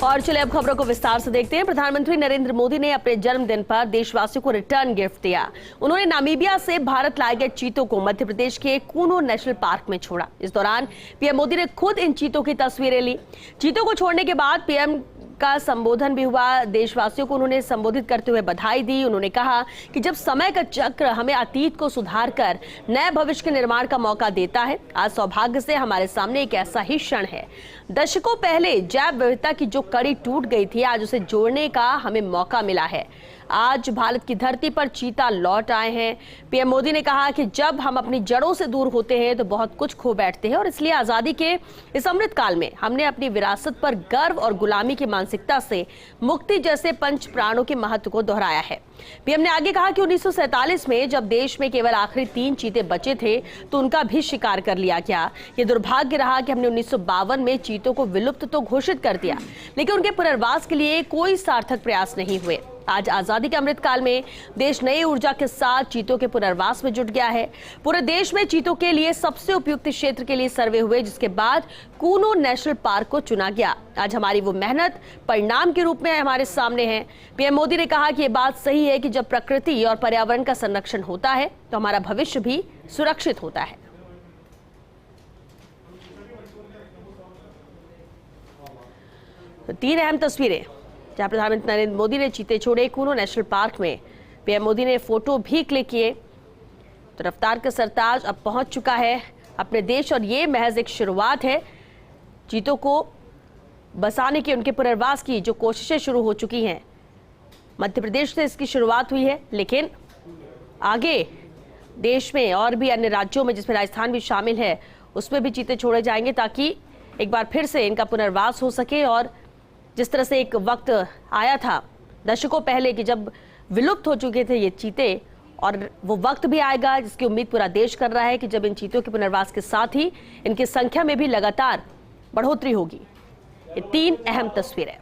और चले अब खबरों को विस्तार से देखते हैं। प्रधानमंत्री नरेंद्र मोदी ने अपने जन्मदिन पर देशवासियों को रिटर्न गिफ्ट दिया। उन्होंने नामीबिया से भारत लाए गए चीतों को मध्य प्रदेश के कूनो नेशनल पार्क में छोड़ा। इस दौरान पीएम मोदी ने खुद इन चीतों की तस्वीरें ली। चीतों को छोड़ने के बाद पीएम का संबोधन भी हुआ। देशवासियों को उन्होंने संबोधित करते हुए बधाई दी। उन्होंने कहा कि जब समय का चक्र हमें अतीत को सुधार कर नए भविष्य के निर्माण का मौका देता है, आज सौभाग्य से हमारे सामने एक ऐसा ही क्षण है। दशकों पहले जैव विविधता की जो कड़ी टूट गई थी, आज उसे जोड़ने का हमें मौका मिला है। आज भारत की धरती पर चीता लौट आए हैं। पीएम मोदी ने कहा कि जब हम अपनी जड़ों से दूर होते हैं तो बहुत कुछ खो बैठते हैं और इसलिए आजादी के इस अमृत काल में हमने अपनी विरासत पर गर्व और गुलामी की मानसिकता से मुक्ति जैसे पंच प्राणों के महत्व को दोहराया है। पीएम ने आगे कहा कि 1947 में जब देश में केवल आखिरी 3 चीते बचे थे तो उनका भी शिकार कर लिया गया। ये दुर्भाग्य रहा कि हमने 1952 में चीतों को विलुप्त तो घोषित कर दिया, लेकिन उनके पुनर्वास के लिए कोई सार्थक प्रयास नहीं हुए। आज आजादी के अमृत काल में देश नई ऊर्जा के साथ चीतों के पुनर्वास में जुट गया है। पूरे देश में चीतों के लिए सबसे उपयुक्त क्षेत्र के लिए सर्वे हुए, जिसके बाद कूनो नेशनल पार्क को चुना गया। आज हमारी वो मेहनत परिणाम के रूप में हमारे सामने है। पीएम मोदी ने कहा कि ये बात सही है कि जब प्रकृति और पर्यावरण का संरक्षण होता है तो हमारा भविष्य भी सुरक्षित होता है। तो 3 अहम तस्वीरें जहां प्रधानमंत्री नरेंद्र मोदी ने चीते छोड़े कूनो नेशनल पार्क में। पीएम मोदी ने फोटो भी क्लिक किए। तो रफ्तार का सरताज अब पहुंच चुका है अपने देश और ये महज एक शुरुआत है। चीतों को बसाने की, उनके पुनर्वास की जो कोशिशें शुरू हो चुकी हैं, मध्य प्रदेश से इसकी शुरुआत हुई है, लेकिन आगे देश में और भी अन्य राज्यों में, जिसमें राजस्थान भी शामिल है, उसमें भी चीते छोड़े जाएंगे ताकि एक बार फिर से इनका पुनर्वास हो सके। और जिस तरह से एक वक्त आया था दशकों पहले कि जब विलुप्त हो चुके थे ये चीते, और वो वक्त भी आएगा जिसकी उम्मीद पूरा देश कर रहा है कि जब इन चीतों के पुनर्वास के साथ ही इनकी संख्या में भी लगातार बढ़ोतरी होगी। ये 3 अहम तस्वीरें।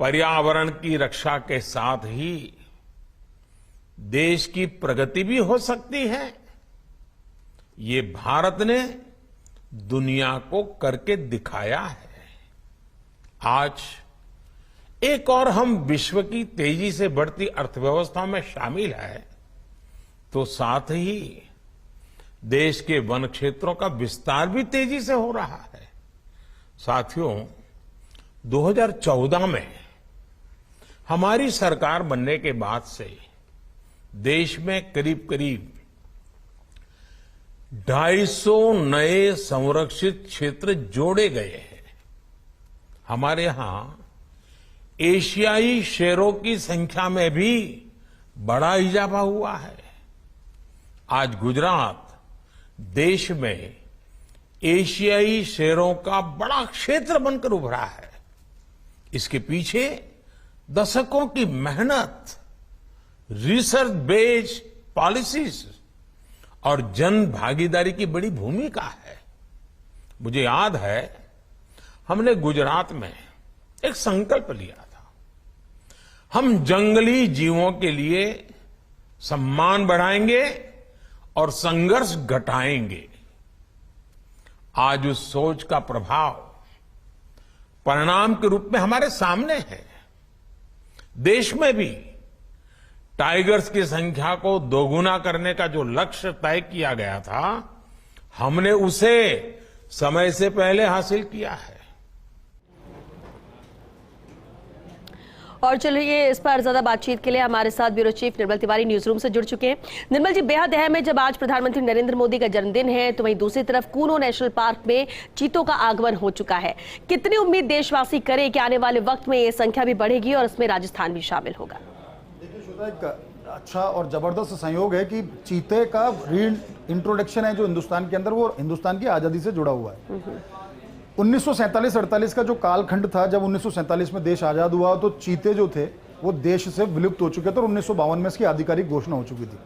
पर्यावरण की रक्षा के साथ ही देश की प्रगति भी हो सकती है। ये भारत ने दुनिया को करके दिखाया है। आज एक और हम विश्व की तेजी से बढ़ती अर्थव्यवस्था में शामिल है, तो साथ ही देश के वन क्षेत्रों का विस्तार भी तेजी से हो रहा है। साथियों, 2014 में हमारी सरकार बनने के बाद से देश में करीब करीब 250 नए संरक्षित क्षेत्र जोड़े गए हैं। हमारे यहां एशियाई शेरों की संख्या में भी बड़ा इजाफा हुआ है। आज गुजरात देश में एशियाई शेरों का बड़ा क्षेत्र बनकर उभरा है। इसके पीछे दशकों की मेहनत, रिसर्च बेस्ड पॉलिसीज और जन भागीदारी की बड़ी भूमिका है। मुझे याद है, हमने गुजरात में एक संकल्प लिया था। हम जंगली जीवों के लिए सम्मान बढ़ाएंगे और संघर्ष घटाएंगे। आज उस सोच का प्रभाव परिणाम के रूप में हमारे सामने है। देश में भी टाइगर्स की संख्या को दोगुना करने का जो लक्ष्य तय किया गया था, हमने उसे समय से पहले हासिल किया है। और चलिए इस पर ज्यादा बातचीत के लिए हमारे साथ ब्यूरो चीफ निर्मल तिवारी न्यूज रूम से जुड़ चुके हैं। निर्मल जी, बेहद अहम है, जब आज प्रधानमंत्री नरेंद्र मोदी का जन्मदिन है तो वहीं दूसरी तरफ कूनो नेशनल पार्क में चीतों का आगमन हो चुका है। कितनी उम्मीद देशवासी करें कि आने वाले वक्त में ये संख्या भी बढ़ेगी और इसमें राजस्थान भी शामिल होगा? देखिए श्वेता, एक अच्छा और जबरदस्त संयोग है कि चीते का री इंट्रोडक्शन है जो हिंदुस्तान के अंदर, वो हिंदुस्तान की आजादी से जुड़ा हुआ है। 1947-48 का जो कालखंड था, जब 1947 में देश आज़ाद हुआ तो चीते जो थे वो देश से विलुप्त हो चुके थे और 1952 में इसकी आधिकारिक घोषणा हो चुकी थी।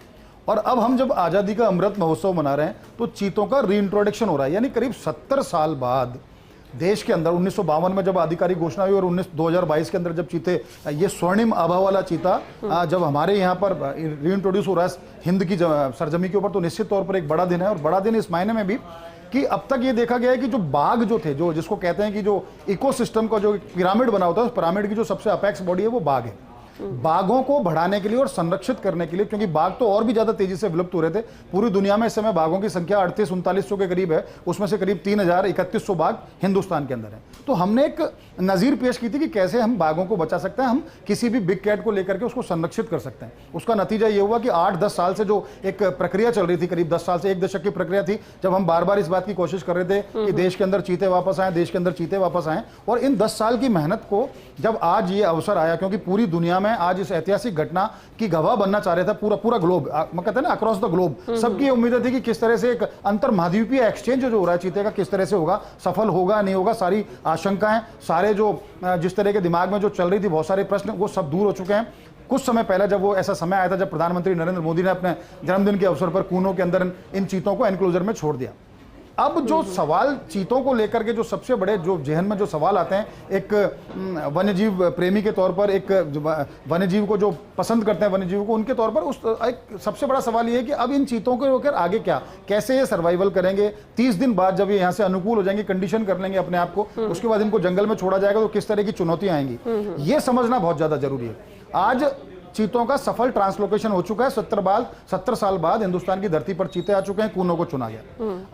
और अब हम जब आज़ादी का अमृत महोत्सव मना रहे हैं तो चीतों का रीइंट्रोडक्शन हो रहा है, यानी करीब 70 साल बाद देश के अंदर 1952 में जब आधिकारिक घोषणा हुई और 2022 के अंदर जब चीते, ये स्वर्णिम आभा वाला चीता जब हमारे यहाँ पर रीइंट्रोड्यूस हो रहा है हिंद की सरजमी के ऊपर, तो निश्चित तौर पर एक बड़ा दिन है। और बड़ा दिन इस मायने में भी कि अब तक ये देखा गया है कि जो बाघ जो थे, जो जिसको कहते हैं कि जो इकोसिस्टम का जो पिरामिड बना होता है, उस पिरामिड की जो सबसे अपेक्स बॉडी है वो बाघ है। बाघों को बढ़ाने के लिए और संरक्षित करने के लिए, क्योंकि बाघ तो और भी ज्यादा तेजी से विलुप्त हो रहे थे, पूरी दुनिया में इस समय बाघों की संख्या 38-3900 के करीब है, उसमें से करीब 3000-3100 बाघ हिंदुस्तान के अंदर है। तो हमने एक नजीर पेश की थी कि कैसे हम बाघों को बचा सकते हैं, हम किसी भी बिग कैट को लेकर के उसको संरक्षित कर सकते हैं। उसका नतीजा ये हुआ कि 8-10 साल से जो एक प्रक्रिया चल रही थी, करीब 10 साल से 1 दशक की प्रक्रिया थी, जब हम बार बार इस बात की कोशिश कर रहे थे कि देश के अंदर चीते वापस आए, देश के अंदर चीते वापस आए, और इन 10 साल की मेहनत को जब आज ये अवसर आया, क्योंकि पूरी दुनिया में आज इस ऐतिहासिक घटना की गवाह बनना चाह रहे थे पूरा ग्लोब, मैं कहते हैं ना अक्रॉस द ग्लोब, सबकी उम्मीद थी कि किस तरह से एक अंतर महाद्वीपीय एक्सचेंज जो हो रहा है चीते का, किस तरह से होगा, सफल होगा नहीं होगा, सारी आशंकाएं, सारे जो जिस तरह के दिमाग में जो चल रही थी, बहुत सारे प्रश्न, वो सब दूर हो चुके हैं। कुछ समय पहले जब वो ऐसा समय आया था जब प्रधानमंत्री नरेंद्र मोदी ने अपने जन्मदिन के अवसर पर कूनो के अंदर इन चीतों को एनक्लोजर में छोड़ दिया। अब जो सवाल चीतों को लेकर के जो सबसे बड़े जो जहन में जो सवाल आते हैं, एक वन्यजीव प्रेमी के तौर पर, एक वन्यजीव को जो पसंद करते हैं वन्यजीव को, उनके तौर पर उस एक सबसे बड़ा सवाल ये है कि अब इन चीतों को लेकर आगे क्या, कैसे ये सर्वाइवल करेंगे। 30 दिन बाद जब ये यहाँ से अनुकूल हो जाएंगे, कंडीशन कर लेंगे अपने आप को, उसके बाद इनको जंगल में छोड़ा जाएगा तो किस तरह की चुनौतियां आएंगी, ये समझना बहुत ज्यादा जरूरी है। आज चीतों का सफल ट्रांसलोकेशन हो चुका है। 70 साल बाद हिंदुस्तान की धरती पर चीते आ चुके हैं, कूनो को चुना गया।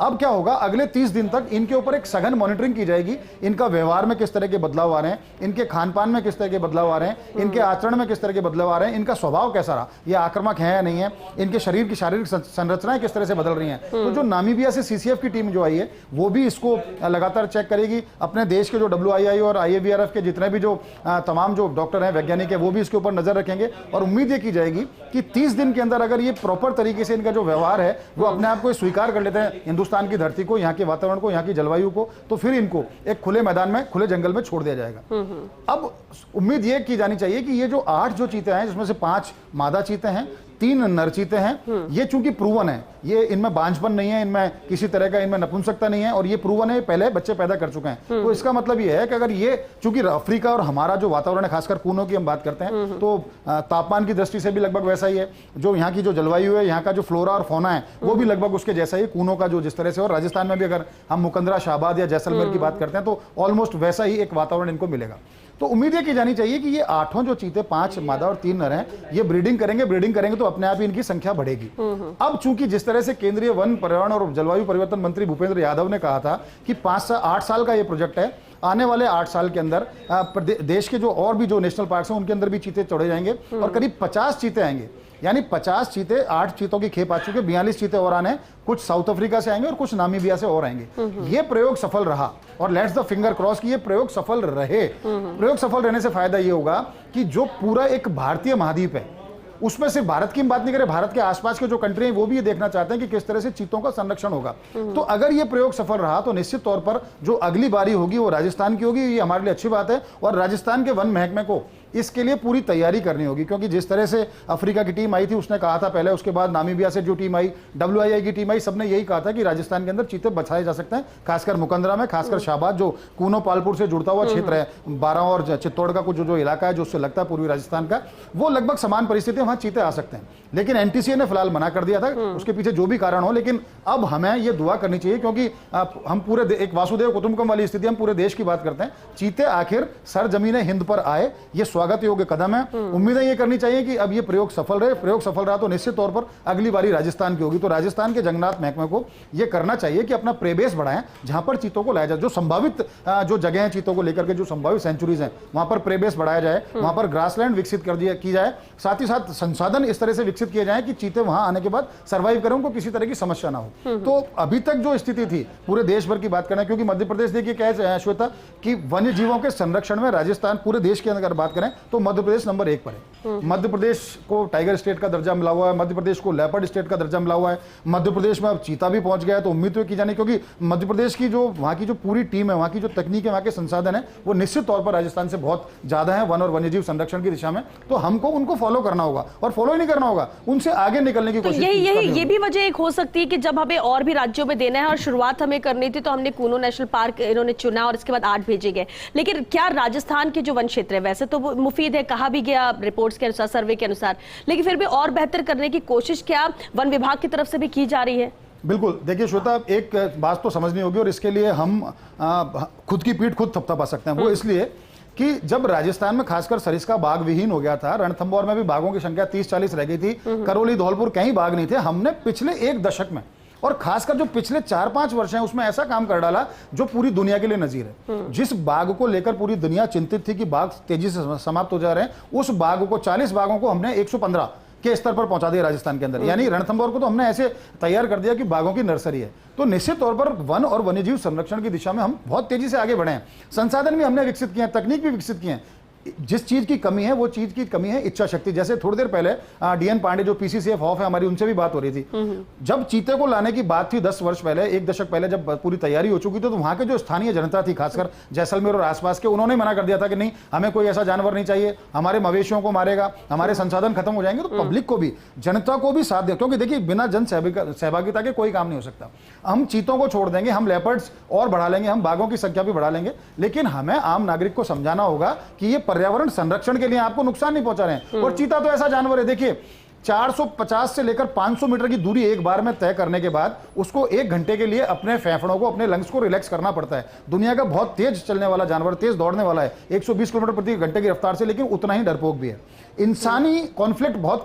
अब क्या होगा, अगले 30 दिन तक इनके ऊपर एक सघन मॉनिटरिंग की जाएगी, इनका व्यवहार में किस तरह के बदलाव आ रहे हैं, इनके खान पान में किस तरह के बदलाव आ रहे हैं, इनके आचरण में किस तरह के बदलाव आ रहे हैं, इनका स्वभाव कैसा रहा, ये आक्रामक है या नहीं है, इनके शरीर की शारीरिक संरचनाएं किस तरह से बदल रही हैं। तो जो नामीबिया से सीसीएफ की टीम जो आई है वो भी इसको लगातार चेक करेगी। अपने देश के जो WII और IAVRF के जितने भी जो तमाम जो डॉक्टर हैं, वैज्ञानिक है, वो भी इसके ऊपर नजर रखेंगे और उम्मीद ये की जाएगी कि 30 दिन के अंदर अगर ये प्रॉपर तरीके से इनका जो व्यवहार है वो अपने आप को स्वीकार कर लेते हैं हिंदुस्तान की धरती को, यहाँ के वातावरण को, यहाँ की जलवायु को, तो फिर इनको एक खुले मैदान में, खुले जंगल में छोड़ दिया जाएगा। अब उम्मीद ये की जानी चाहिए कि ये जो 8 जो चीते हैं, जिसमें से 5 मादा चीते हैं, 3 नर चीते हैं, ये चूंकि प्रूवन है, ये इनमें बांझपन नहीं है, इनमें किसी तरह का इनमें नपुंसकता नहीं है, और ये प्रूवन है, पहले बच्चे पैदा कर चुके हैं। तो इसका मतलब ये है कि अगर ये, चूंकि अफ्रीका और हमारा जो वातावरण है, खासकर कूनो की हम बात करते हैं, तो तापमान की दृष्टि से भी लगभग वैसा ही है, जो यहाँ की जो जलवायु है, यहाँ का जो फ्लोरा और फौना है वो भी लगभग उसके जैसा ही कूनो का जो जिस तरह से, और राजस्थान में भी अगर हम मुकंदरा, शाहबाद या जैसलमेर की बात करते हैं तो ऑलमोस्ट वैसा ही एक वातावरण इनको मिलेगा। तो उम्मीद ये की जानी चाहिए कि ये 8 जो चीते, 5 मादा और 3 नर हैं, ये ब्रीडिंग करेंगे तो अपने आप ही इनकी संख्या बढ़ेगी। अब चूंकि जिस तरह से केंद्रीय वन, पर्यावरण और जलवायु परिवर्तन मंत्री भूपेंद्र यादव ने कहा था कि 5 से 8 साल का ये प्रोजेक्ट है, आने वाले 8 साल के अंदर देश के जो और भी जो नेशनल पार्क हैं उनके अंदर भी चीते छोड़े जाएंगे और करीब 50 चीते आएंगे। यानी 50 चीते, 8 चीतों की खेप आ चुके, 42 चीते और आने, कुछ साउथ अफ्रीका से आएंगे और कुछ नामीबिया से और आएंगे। ये प्रयोग सफल रहा और लेट्स द फिंगर क्रॉस कि ये प्रयोग सफल रहे। प्रयोग सफल रहने से फायदा ये होगा कि जो पूरा एक भारतीय महाद्वीप है, उसमें सिर्फ भारत की हम बात नहीं करें, भारत के आसपास के जो कंट्री हैं वो भी ये देखना चाहते हैं कि किस तरह से चीतों का संरक्षण होगा। तो अगर ये प्रयोग सफल रहा तो निश्चित तौर पर जो अगली बारी होगी वो राजस्थान की होगी। ये हमारे लिए अच्छी बात है और राजस्थान के वन महकमे को इसके लिए पूरी तैयारी करनी होगी, क्योंकि जिस तरह से अफ्रीका की टीम आई थी, उसने कहा था पहले, उसके बाद नामीबिया से जो टीम आई, WII की टीम आई, सबने यही कहा था कि राजस्थान के अंदर चीते बचाए जा सकते हैं, खासकर मुकंदरा में, खासकर शाहबाद जो कूनो पालपुर से जुड़ता हुआ क्षेत्र है, 12 और चित्तौड़ का कुछ जो इलाका है जो उससे लगता है पूर्वी राजस्थान का, वो लगभग समान परिस्थिति वहां चीते आ सकते हैं। लेकिन NTCA ने फिलहाल मना कर दिया था, उसके पीछे जो भी कारण हो। लेकिन अब हमें ये दुआ करनी चाहिए, क्योंकि हम पूरे एक वासुदेव कुटुंबकम वाली स्थिति, हम पूरे देश की बात करते हैं, चीते आखिर सर जमीन हिंद पर आए, ये स्वागत योग्य कदम है। उम्मीदें ये करनी चाहिए कि अब ये प्रयोग सफल रहे। प्रयोग सफल रहा तो निश्चित तौर पर अगली बारी राजस्थान की होगी। तो राजस्थान के जंगलात महकमे को यह करना चाहिए कि अपना प्रेबेस बढ़ाएं, जहां पर चीतों को लाया जाए, जो संभावित जो जगह है चीतों को लेकर के, जो संभावित सेंचुरीज हैं, वहां पर प्रेबेस बढ़ाया जाए, वहां पर ग्रासलैंड विकसित की जाए, साथ ही साथ संसाधन इस तरह से विकसित किए जाए कि चीते वहां आने के बाद सर्वाइव करें, उनको किसी तरह की समस्या ना हो। तो अभी तक जो स्थिति थी, पूरे देश भर की बात करें, क्योंकि मध्य प्रदेश देखिए क्या है श्वेता, कि वन्य जीवों के संरक्षण में राजस्थान, पूरे देश के अंदर बात करें तो मध्य प्रदेश नंबर 1 पर है। मध्य प्रदेश को टाइगर स्टेट का दर्जा मिला हुआ है, मध्य प्रदेश को लेपर्ड स्टेट का दर्जा मिला हुआ है, मध्य प्रदेश में अब चीता भी पहुंच गया है। तो उम्मीद तो की जानी, क्योंकि मध्य प्रदेश की जो वहां की जो पूरी टीम है, वहां की जो तकनीक है, वहां के संसाधन है, वो निश्चित तौर पर राजस्थान से बहुत ज्यादा है वन और वन्यजीव संरक्षण की दिशा में। तो हमको उनको फॉलो करना होगा, और फॉलो ही नहीं करना होगा, उनसे आगे निकलने की कोशिश करनी होगी। ये भी वजह एक हो सकती है कि जब हमें और भी राज्यों में देना है और शुरुआत हमें करनी थी, तो हमने कूनो नेशनल पार्क इन्होंने चुना और इसके बाद 8 भेजे गए। लेकिन क्या राजस्थान के जो वन क्षेत्र है, वैसे तो वो मुफीद है, कहा भी गया रिपोर्ट्स के अनुसार, सर्वे के अनुसार, लेकिन फिर भी और बेहतर करने की कोशिश क्या वन विभाग की तरफ से भी की जा रही है? बिल्कुल, देखिए श्वेता, एक बात तो समझनी होगी, और इसके लिए हम खुद की पीठ खुद थपथपा सकते हैं। वो इसलिए कि जब राजस्थान में खासकर सरिस्का बाघ विहीन हो गया था, रणथंभौर में भी बाघों की संख्या 30-40 रह गई थी, करौली धौलपुर कहीं बाघ नहीं थे, हमने पिछले 1 दशक में, और खासकर जो पिछले 4-5 वर्ष हैं, उसमें ऐसा काम कर डाला जो पूरी दुनिया के लिए नजीर है। जिस बाघ को लेकर पूरी दुनिया चिंतित थी कि बाघ तेजी से समाप्त हो जा रहे हैं, उस बाघ को, 40 बाघों को हमने 115 के स्तर पर पहुंचा दिया राजस्थान के अंदर। यानी रणथंभौर को तो हमने ऐसे तैयार कर दिया कि बाघों की नर्सरी है। तो निश्चित तौर पर वन और वन्यजीव संरक्षण की दिशा में हम बहुत तेजी से आगे बढ़े हैं। संसाधन भी हमने विकसित किए हैं, तकनीक भी विकसित किए हैं। जिस चीज की कमी है, वो चीज की कमी है इच्छा शक्ति। जैसे थोड़ी देर पहले डीएन पांडे जो पीसीसीएफ ऑफ है हमारी, उनसे भी बात हो रही थी। जब चीते को लाने की बात थी 10 वर्ष पहले, 1 दशक पहले, जब पूरी तैयारी हो चुकी थी, तो वहां के जो स्थानीय जनता थी, खासकर जैसलमेर और आसपास के, उन्होंने मना कर दिया था कि नहीं, हमें कोई ऐसा जानवर नहीं चाहिए, हमारे मवेशियों को मारेगा, हमारे संसाधन खत्म हो जाएंगे। तो पब्लिक को भी, जनता को भी साथ दे, क्योंकि देखिए बिना जन सहभागिता के कोई काम नहीं हो सकता। हम चीतों को छोड़ देंगे, हम लेपर्ड्स और बढ़ा लेंगे, हम बाघों की संख्या भी बढ़ा लेंगे, लेकिन हमें आम नागरिक को समझाना होगा कि ये पर्यावरण संरक्षण के लिए आपको नुकसान नहीं पहुंचा रहे हैं। और चीता तो ऐसा जानवर है, देखिए 450 से लेकर 500 मीटर की दूरी एक बार में तय करने के बाद उसको 1 घंटे के लिए अपने फेफड़ों को, अपने लंग्स को रिलैक्स करना पड़ता है। दुनिया का बहुत तेज चलने वाला जानवर, तेज दौड़ने वाला है 120 किलोमीटर प्रति घंटे की रफ्तार से, लेकिन उतना ही डरपोक भी है। इंसानी कॉन्फ्लिक्ट बहुत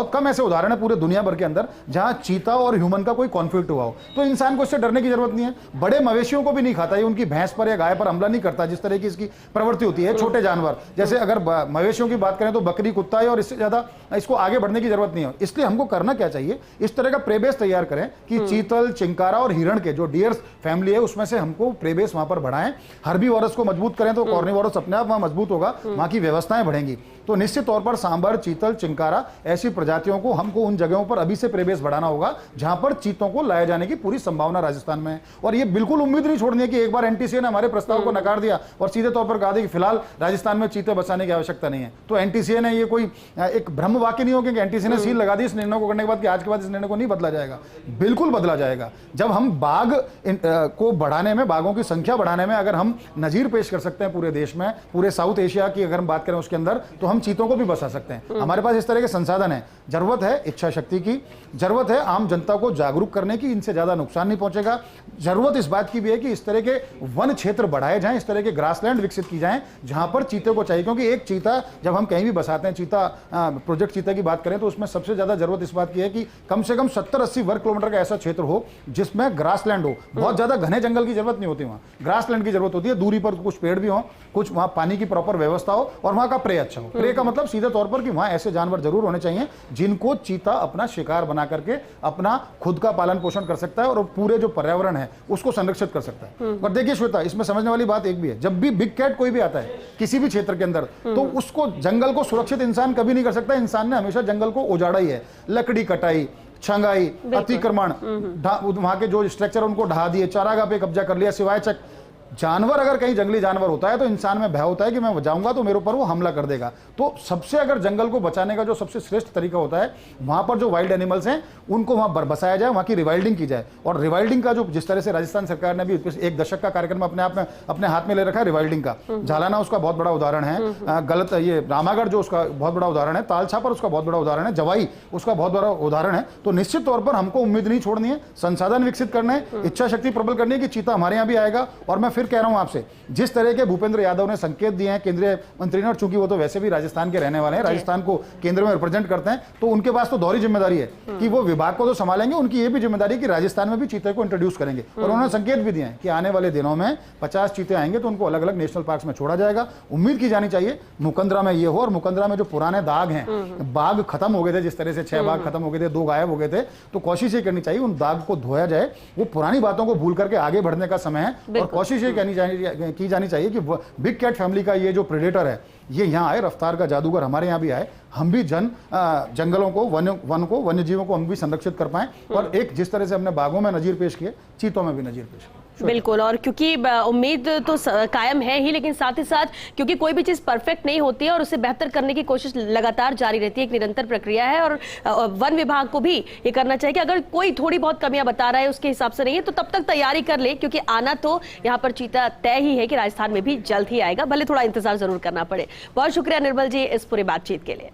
कम ऐसे उदाहरण है पूरे दुनिया भर के अंदर जहां चीता और ह्यूमन का कोई कॉन्फ्लिक्ट हुआ हो। तो इंसान को इससे डरने की जरूरत नहीं है। बड़े मवेशियों को भी नहीं खाता, ये उनकी भैंस पर या गाय पर हमला नहीं करता जिस तरह की इसकी प्रवृत्ति होती है। छोटे जानवर, जैसे अगर मवेशियों की बात करें तो बकरी, कुत्ता है, और इससे ज्यादा इसको आगे बढ़ने की जरूरत नहीं है। इसलिए हमको करना क्या चाहिए, इस तरह का प्रेबेस तैयार करें कि चीतल, चिंकारा और हिरण के जो डियर्स फैमिली है, उसमें से हमको प्रेबेस वहां पर बढ़ाएं। हर्बीवोरस को मजबूत करें तो कॉर्निवोरस अपने आप वहां मजबूत होगा, वहां की व्यवस्थाएं बढ़ेंगी। तो निश्चित तौर पर सांबर, चीतल, चिंकारा ऐसी प्रजातियों को हमको उन जगहों पर अभी से प्रेबेस बढ़ाना होगा जहां पर चीतों को लाए जाने की पूरी संभावना राजस्थान में है। और ये बिल्कुल उम्मीद नहीं छोड़नी है कि एक बार एनटीसीए ने हमारे प्रस्ताव को नकार दिया और सीधे तौर पर कहा कि फिलहाल राजस्थान में चीते बचाने की आवश्यकता नहीं है। तो एनटीसीए ने, ये कोई एक भ्रम वाक्य नहीं होगा कि एनटीसीए ने सील लगा दी इस निर्णय को करने के बाद कि आज के बाद इस निर्णय को नहीं बदला जाएगा। बिल्कुल बदला जाएगा। जब हम बाघ को बढ़ाने में, बाघों की संख्या बढ़ाने में अगर हम नजीर पेश कर सकते हैं पूरे देश में, पूरे साउथ एशिया की अगर हम बात करें उसके अंदर, तो हम चीतों को भी बचा सकते हैं। हमारे पास इस तरह के संसाधन है। जरूरत है इच्छा शक्ति की, जरूरत है आम जनता को जागरूक करने की, इनसे ज्यादा नुकसान नहीं पहुंचेगा। जरूरत इस बात की भी है कि इस तरह के वन क्षेत्र बढ़ाए जाएं, इस तरह के ग्रासलैंड विकसित की जाएं जहां पर चीते को चाहिए। क्योंकि एक चीता जब हम कहीं भी बसाते हैं, चीता प्रोजेक्ट चीता की बात करें तो उसमें सबसे ज्यादा जरूरत इस बात की है कि कम से कम 70-80 वर्ग किलोमीटर का ऐसा क्षेत्र हो जिसमें ग्रासलैंड हो। बहुत ज्यादा घने जंगल की जरूरत नहीं होती, वहां ग्रासलैंड की जरूरत होती है। दूरी पर कुछ पेड़ भी हो, कुछ वहां पानी की प्रॉपर व्यवस्था हो, और वहां का प्रे अच्छा हो। प्रे का मतलब सीधे तौर पर कि वहां ऐसे जानवर जरूर होने चाहिए जिनको चीता अपना शिकार बना करके अपना खुद का पालन पोषण कर सकता है और पूरे जो पर्यावरण है उसको संरक्षित कर सकता है। और देखिए श्वेता, इसमें समझने वाली बात एक भी है, जब भी बिग कैट कोई भी आता है किसी भी क्षेत्र के अंदर, तो उसको, जंगल को सुरक्षित इंसान कभी नहीं कर सकता। इंसान ने हमेशा जंगल को उजाड़ा ही है, लकड़ी कटाई, छंगाई, अतिक्रमण, वहां के जो स्ट्रक्चर उनको ढहा दिए, चारागाह पे कब्जा कर लिया, सिवाय चक। जानवर अगर कहीं जंगली जानवर होता है तो इंसान में भय होता है कि मैं जाऊंगा तो मेरे ऊपर वो हमला कर देगा। तो सबसे, अगर जंगल को बचाने का जो सबसे श्रेष्ठ तरीका होता है, वहां पर जो वाइल्ड एनिमल्स हैं उनको वहां बसाया जाए, वहां की रिवाइल्डिंग की जाए। और रिवाइल्डिंग का जो जिस तरह से राजस्थान सरकार ने भी 1 दशक का कार्यक्रम अपने आप में अपने हाथ में ले रखा है रिवाइल्डिंग का। झालाना उसका बहुत बड़ा उदाहरण है, गलत ये रामागढ़ जो उसका बहुत बड़ा उदाहरण है, तालछापर उसका बहुत बड़ा उदाहरण है, जवाई उसका बहुत बड़ा उदाहरण है। तो निश्चित तौर पर हमको उम्मीद नहीं छोड़नी है, संसाधन विकसित करने, इच्छा शक्ति प्रबल करनी है कि चीता हमारे यहाँ भी आएगा। और मैं फिर कह रहा हूं आपसे, जिस तरह के भूपेंद्र यादव ने संकेत दिए हैं केंद्रीय मंत्री ने, और चूंकि वो तो वैसे भी राजस्थान के रहने वाले हैं, राजस्थान को केंद्र में रिप्रेजेंट करते हैं, तो उनके पास तो दोहरी जिम्मेदारी है कि वो विभाग को तो संभालेंगे, उनकी ये भी जिम्मेदारी है कि राजस्थान में भी चीते को इंट्रोड्यूस करेंगे। और उन्होंने संकेत भी दिए हैं कि आने वाले दिनों में 50 चीते आएंगे तो उनको अलग अलग नेशनल पार्क में छोड़ा जाएगा। उम्मीद की जानी चाहिए मुकंदरा में ये हो, और मुकंदरा में जो पुराने दाग हैं, बाघ खत्म हो गए थे, जिस तरह से 6 बाघ खत्म हो गए थे, 2 गायब हो गए थे, तो कोशिश ये करनी चाहिए उन दाग को धोया जाए। वो पुरानी बातों को भूल करके आगे बढ़ने का समय है, और कोशिश ये की जानी चाहिए कि बिग कैट फैमिली का ये जो प्रेडेटर है ये यहाँ आए, रफ्तार का जादूगर हमारे यहाँ भी आए, हम भी जंगलों को, वन्य जीवों को हम भी संरक्षित कर पाएं, और एक जिस तरह से हमने बाघों में नजीर पेश किए, चीतों में भी नजीर पेश किए। बिल्कुल, और क्योंकि उम्मीद तो कायम है ही, लेकिन साथ ही साथ क्योंकि कोई भी चीज परफेक्ट नहीं होती है और उसे बेहतर करने की कोशिश लगातार जारी रहती है, एक निरंतर प्रक्रिया है। और वन विभाग को भी ये करना चाहिए कि अगर कोई थोड़ी बहुत कमियां बता रहा है उसके हिसाब से नहीं है तो तब तक तैयारी कर ले, क्योंकि आना तो यहाँ पर चीता तय ही है कि राजस्थान में भी जल्द ही आएगा, भले थोड़ा इंतजार जरूर करना पड़े। बहुत शुक्रिया निर्मल जी इस पूरी बातचीत के लिए।